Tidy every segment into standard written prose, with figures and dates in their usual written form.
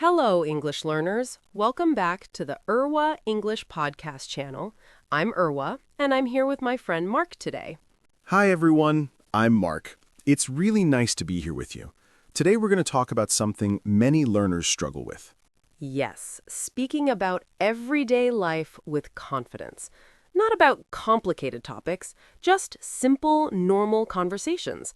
Hello, English learners. Welcome back to the English podcast channel. I'm and I'm here with my friend Mark today. Hi, everyone. I'm Mark. It's really nice to be here with you. Today, we're going to talk about something many learners struggle with. Yes, speaking about everyday life with confidence. Not about complicated topics, just simple, normal conversations.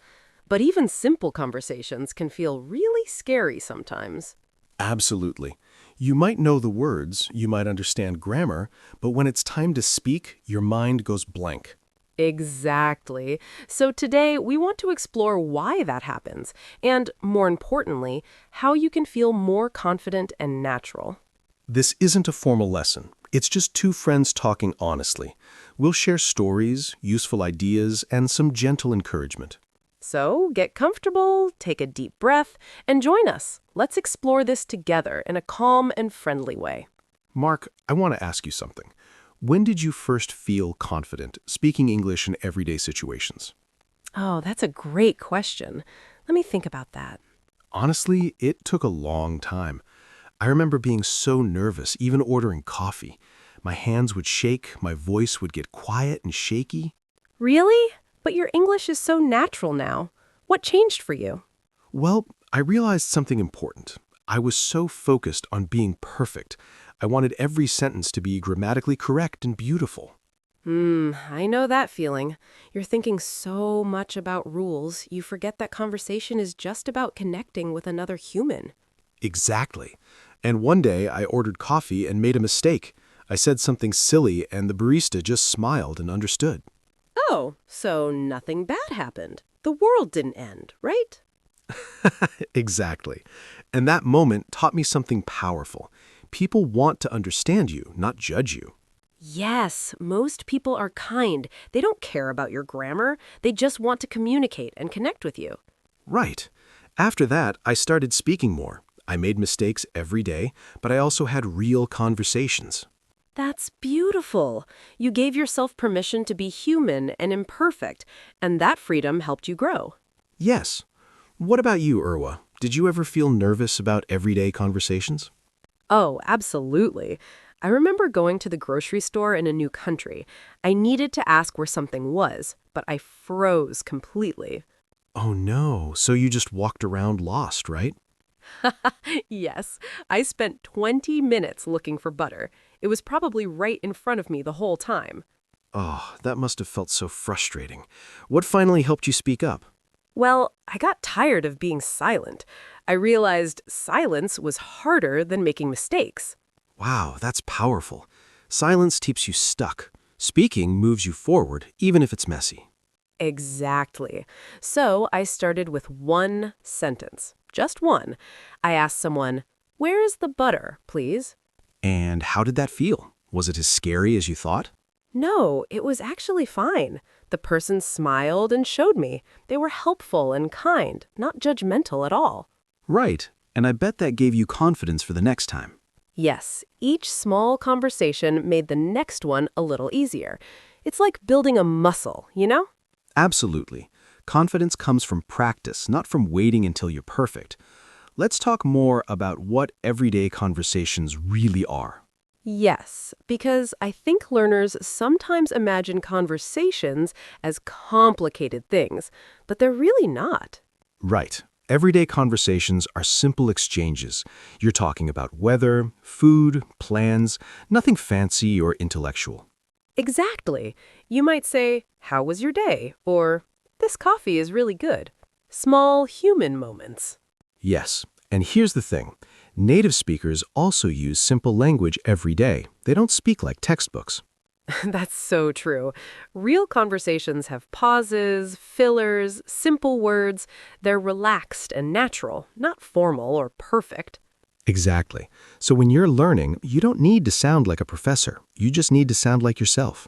But even simple conversations can feel really scary sometimes. Absolutely. You might know the words, you might understand grammar, but when it's time to speak, your mind goes blank. Exactly. So today we want to explore why that happens, and more importantly, how you can feel more confident and natural. This isn't a formal lesson. It's just two friends talking honestly. We'll share stories, useful ideas, and some gentle encouragement. So get comfortable, take a deep breath, and join us. Let's explore this together in a calm and friendly way. Mark, I want to ask you something. When did you first feel confident speaking English in everyday situations? Oh, that's a great question. Let me think about that. Honestly, it took a long time. I remember being so nervous, even ordering coffee. My hands would shake, my voice would get quiet and shaky. Really? But your English is so natural now. What changed for you? Well, I realized something important. I was so focused on being perfect. I wanted every sentence to be grammatically correct and beautiful. I know that feeling. You're thinking so much about rules, you forget that conversation is just about connecting with another human. Exactly. And one day I ordered coffee and made a mistake. I said something silly and the barista just smiled and understood. Oh, so nothing bad happened. The world didn't end, right? Exactly. And that moment taught me something powerful. People want to understand you, not judge you. Yes, most people are kind. They don't care about your grammar. They just want to communicate and connect with you. Right. After that, I started speaking more. I made mistakes every day, but I also had real conversations. That's beautiful. You gave yourself permission to be human and imperfect, and that freedom helped you grow. Yes. What about you, Irwa? Did you ever feel nervous about everyday conversations? Oh, absolutely. I remember going to the grocery store in a new country. I needed to ask where something was, but I froze completely. Oh no, so you just walked around lost, right? Yes, I spent 20 minutes looking for butter. It was probably right in front of me the whole time. Oh, that must have felt so frustrating. What finally helped you speak up? Well, I got tired of being silent. I realized silence was harder than making mistakes. Wow, that's powerful. Silence keeps you stuck. Speaking moves you forward, even if it's messy. Exactly. So I started with one sentence, just one. I asked someone, "Where is the butter, please?" And how did that feel? Was it as scary as you thought? No, it was actually fine. The person smiled and showed me. They were helpful and kind, not judgmental at all. Right, and I bet that gave you confidence for the next time. Yes, each small conversation made the next one a little easier. It's like building a muscle, you know? Absolutely. Confidence comes from practice, not from waiting until you're perfect. Let's talk more about what everyday conversations really are. Yes, because I think learners sometimes imagine conversations as complicated things, but they're really not. Right. Everyday conversations are simple exchanges. You're talking about weather, food, plans, nothing fancy or intellectual. Exactly. You might say, "How was your day?" Or, "This coffee is really good." Small human moments. Yes, and here's the thing. Native speakers also use simple language every day. They don't speak like textbooks. That's so true. Real conversations have pauses, fillers, simple words. They're relaxed and natural, not formal or perfect. Exactly. So when you're learning, you don't need to sound like a professor. You just need to sound like yourself.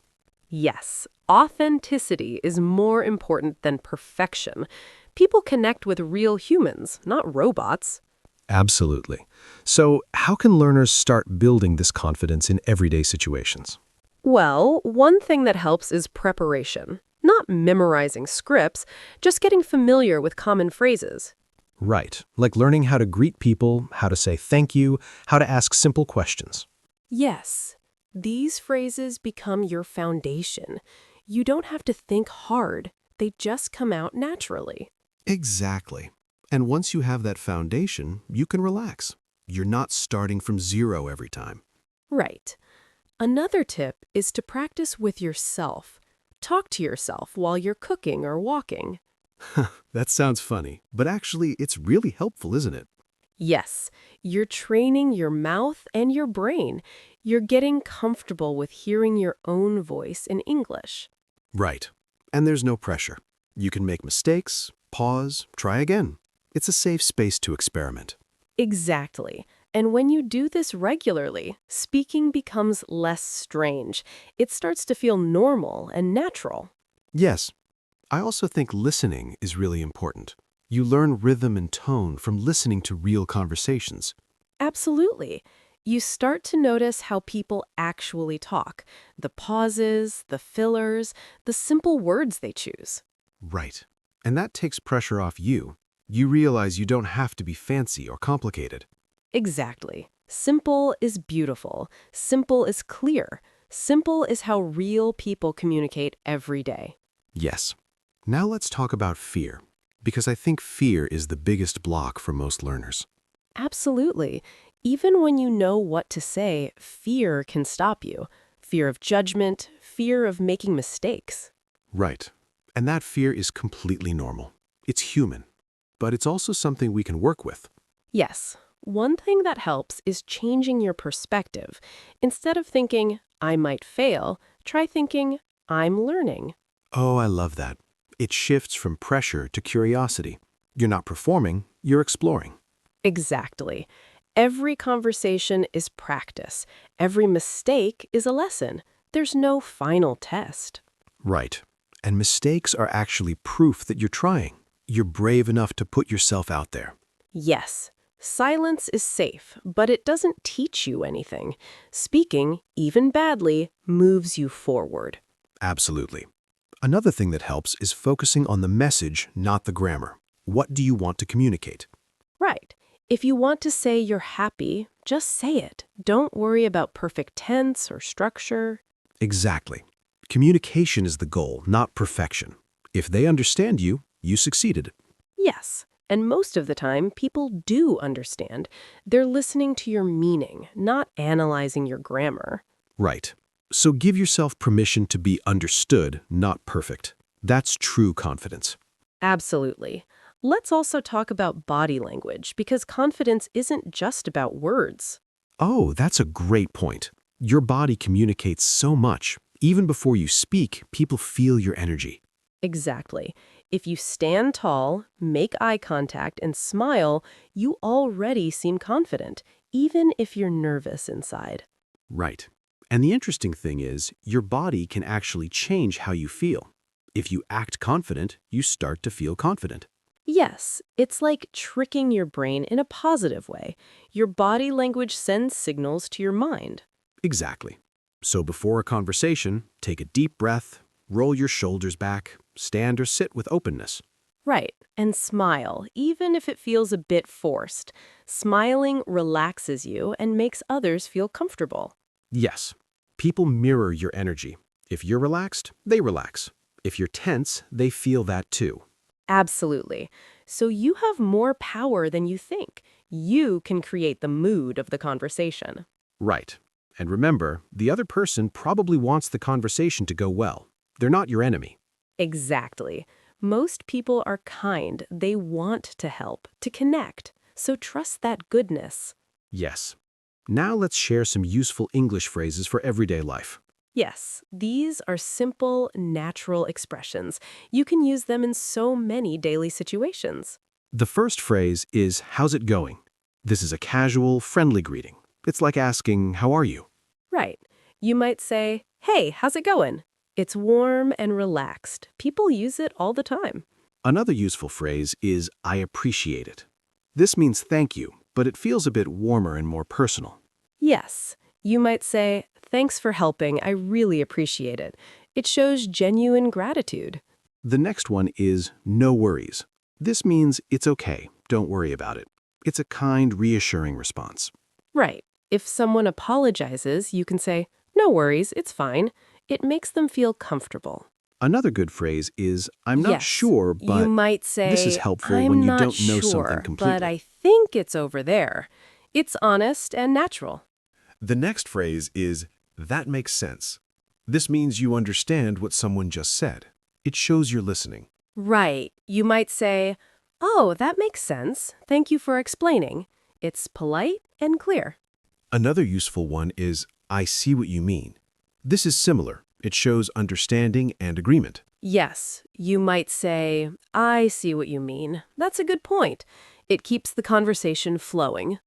Yes, authenticity is more important than perfection. People connect with real humans, not robots. Absolutely. So how can learners start building this confidence in everyday situations? Well, one thing that helps is preparation. Not memorizing scripts, just getting familiar with common phrases. Right, like learning how to greet people, how to say thank you, how to ask simple questions. Yes, these phrases become your foundation. You don't have to think hard. They just come out naturally. Exactly. And once you have that foundation, you can relax. You're not starting from zero every time. Right. Another tip is to practice with yourself. Talk to yourself while you're cooking or walking. That sounds funny, but actually it's really helpful, isn't it? Yes, you're training your mouth and your brain. You're getting comfortable with hearing your own voice in English. Right. And there's no pressure. You can make mistakes, pause, try again. It's a safe space to experiment. Exactly. And when you do this regularly, speaking becomes less strange. It starts to feel normal and natural. Yes, I also think listening is really important. You learn rhythm and tone from listening to real conversations. Absolutely. You start to notice how people actually talk, the pauses, the fillers, the simple words they choose. Right. And that takes pressure off you. You realize you don't have to be fancy or complicated. Exactly. Simple is beautiful. Simple is clear. Simple is how real people communicate every day. Yes. Now let's talk about fear, because I think fear is the biggest block for most learners. Absolutely. Even when you know what to say, fear can stop you. Fear of judgment, fear of making mistakes. Right. And that fear is completely normal. It's human. But it's also something we can work with. Yes, one thing that helps is changing your perspective. Instead of thinking, I might fail, try thinking, I'm learning. Oh, I love that. It shifts from pressure to curiosity. You're not performing, you're exploring. Exactly. Every conversation is practice. Every mistake is a lesson. There's no final test. Right. And mistakes are actually proof that you're trying. You're brave enough to put yourself out there. Yes, silence is safe, but it doesn't teach you anything. Speaking, even badly, moves you forward. Absolutely. Another thing that helps is focusing on the message, not the grammar. What do you want to communicate? Right. If you want to say you're happy, just say it. Don't worry about perfect tense or structure. Exactly. Communication is the goal, not perfection. If they understand you, you succeeded. Yes, and most of the time, people do understand. They're listening to your meaning, not analyzing your grammar. Right. So give yourself permission to be understood, not perfect. That's true confidence. Absolutely. Let's also talk about body language, because confidence isn't just about words. Oh, that's a great point. Your body communicates so much. Even before you speak, people feel your energy. Exactly. If you stand tall, make eye contact, and smile, you already seem confident, even if you're nervous inside. Right. And the interesting thing is, your body can actually change how you feel. If you act confident, you start to feel confident. Yes, it's like tricking your brain in a positive way. Your body language sends signals to your mind. Exactly. So before a conversation, take a deep breath, roll your shoulders back, stand or sit with openness. Right, and smile, even if it feels a bit forced. Smiling relaxes you and makes others feel comfortable. Yes, people mirror your energy. If you're relaxed, they relax. If you're tense, they feel that too. Absolutely. So you have more power than you think. You can create the mood of the conversation. Right. And remember, the other person probably wants the conversation to go well. They're not your enemy. Exactly. Most people are kind. They want to help, to connect. So trust that goodness. Yes. Now let's share some useful English phrases for everyday life. Yes, these are simple, natural expressions. You can use them in so many daily situations. The first phrase is, how's it going? This is a casual, friendly greeting. It's like asking, how are you? Right. You might say, hey, how's it going? It's warm and relaxed. People use it all the time. Another useful phrase is, I appreciate it. This means thank you, but it feels a bit warmer and more personal. Yes, you might say, thanks for helping. I really appreciate it. It shows genuine gratitude. The next one is, no worries. This means it's okay, don't worry about it. It's a kind, reassuring response. Right. If someone apologizes, you can say, "No worries, it's fine." It makes them feel comfortable. Another good phrase is, I'm not Yes, sure, you but might this is say, helpful when "I'm you not don't know something sure, but completely. I think it's over there." It's honest and natural. The next phrase is, that makes sense. This means you understand what someone just said. It shows you're listening. Right. You might say, "Oh, that makes sense. Thank you for explaining." It's polite and clear. Another useful one is, I see what you mean. This is similar. It shows understanding and agreement. Yes, you might say, "I see what you mean. That's a good point." It keeps the conversation flowing.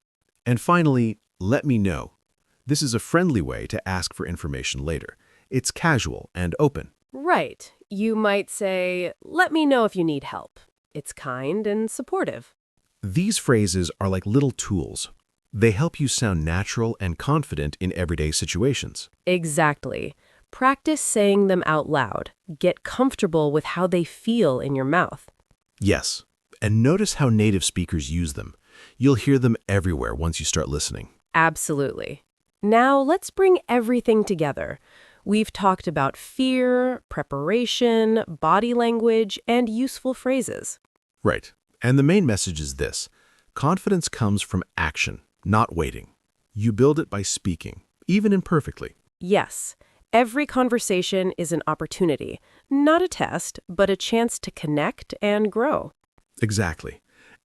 And finally, let me know. This is a friendly way to ask for information later. It's casual and open. Right. You might say, "Let me know if you need help." It's kind and supportive. These phrases are like little tools. They help you sound natural and confident in everyday situations. Exactly. Practice saying them out loud. Get comfortable with how they feel in your mouth. Yes, and notice how native speakers use them. You'll hear them everywhere once you start listening. Absolutely. Now let's bring everything together. We've talked about fear, preparation, body language, and useful phrases. Right. And the main message is this. Confidence comes from action, not waiting. You build it by speaking, even imperfectly. Yes, every conversation is an opportunity, not a test, but a chance to connect and grow. Exactly.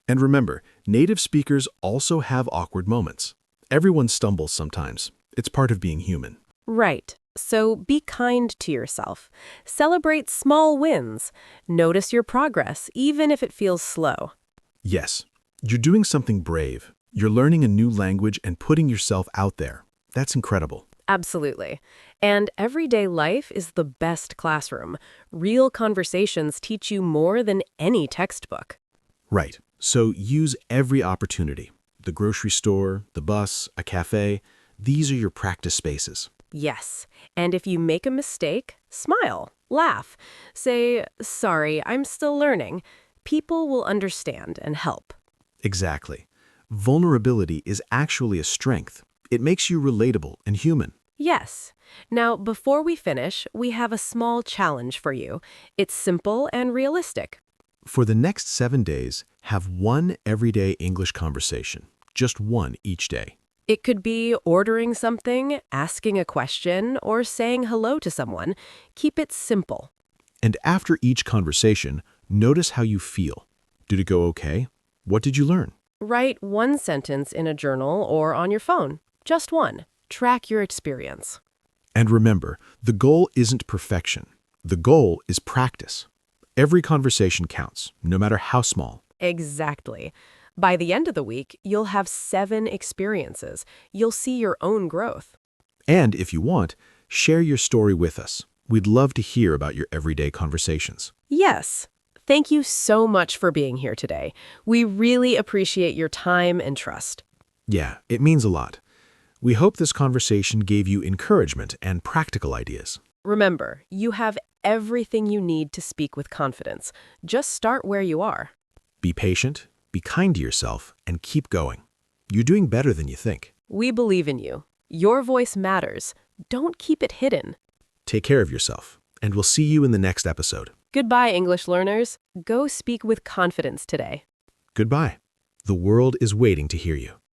And remember, native speakers also have awkward moments. Everyone stumbles sometimes. It's part of being human. Right. So be kind to yourself. Celebrate small wins. Notice your progress, even if it feels slow. Yes, you're doing something brave. You're learning a new language and putting yourself out there. That's incredible. Absolutely. And everyday life is the best classroom. Real conversations teach you more than any textbook. Right. So use every opportunity. The grocery store, the bus, a cafe. These are your practice spaces. Yes. And if you make a mistake, smile, laugh. Say, "Sorry, I'm still learning." People will understand and help. Exactly. Vulnerability is actually a strength. It makes you relatable and human. Yes. Now, before we finish, we have a small challenge for you. It's simple and realistic. For the next 7 days, have one everyday English conversation. Just one each day. It could be ordering something, asking a question, or saying hello to someone. Keep it simple. And after each conversation, notice how you feel. Did it go okay? What did you learn? Write one sentence in a journal or on your phone. Just one. Track your experience. And remember, the goal isn't perfection. The goal is practice. Every conversation counts, no matter how small. Exactly. By the end of the week, you'll have 7 experiences. You'll see your own growth. And if you want, share your story with us. We'd love to hear about your everyday conversations. Yes. Thank you so much for being here today. We really appreciate your time and trust. Yeah, it means a lot. We hope this conversation gave you encouragement and practical ideas. Remember, you have everything you need to speak with confidence. Just start where you are. Be patient, be kind to yourself, and keep going. You're doing better than you think. We believe in you. Your voice matters. Don't keep it hidden. Take care of yourself, and we'll see you in the next episode. Goodbye, English learners. Go speak with confidence today. Goodbye. The world is waiting to hear you.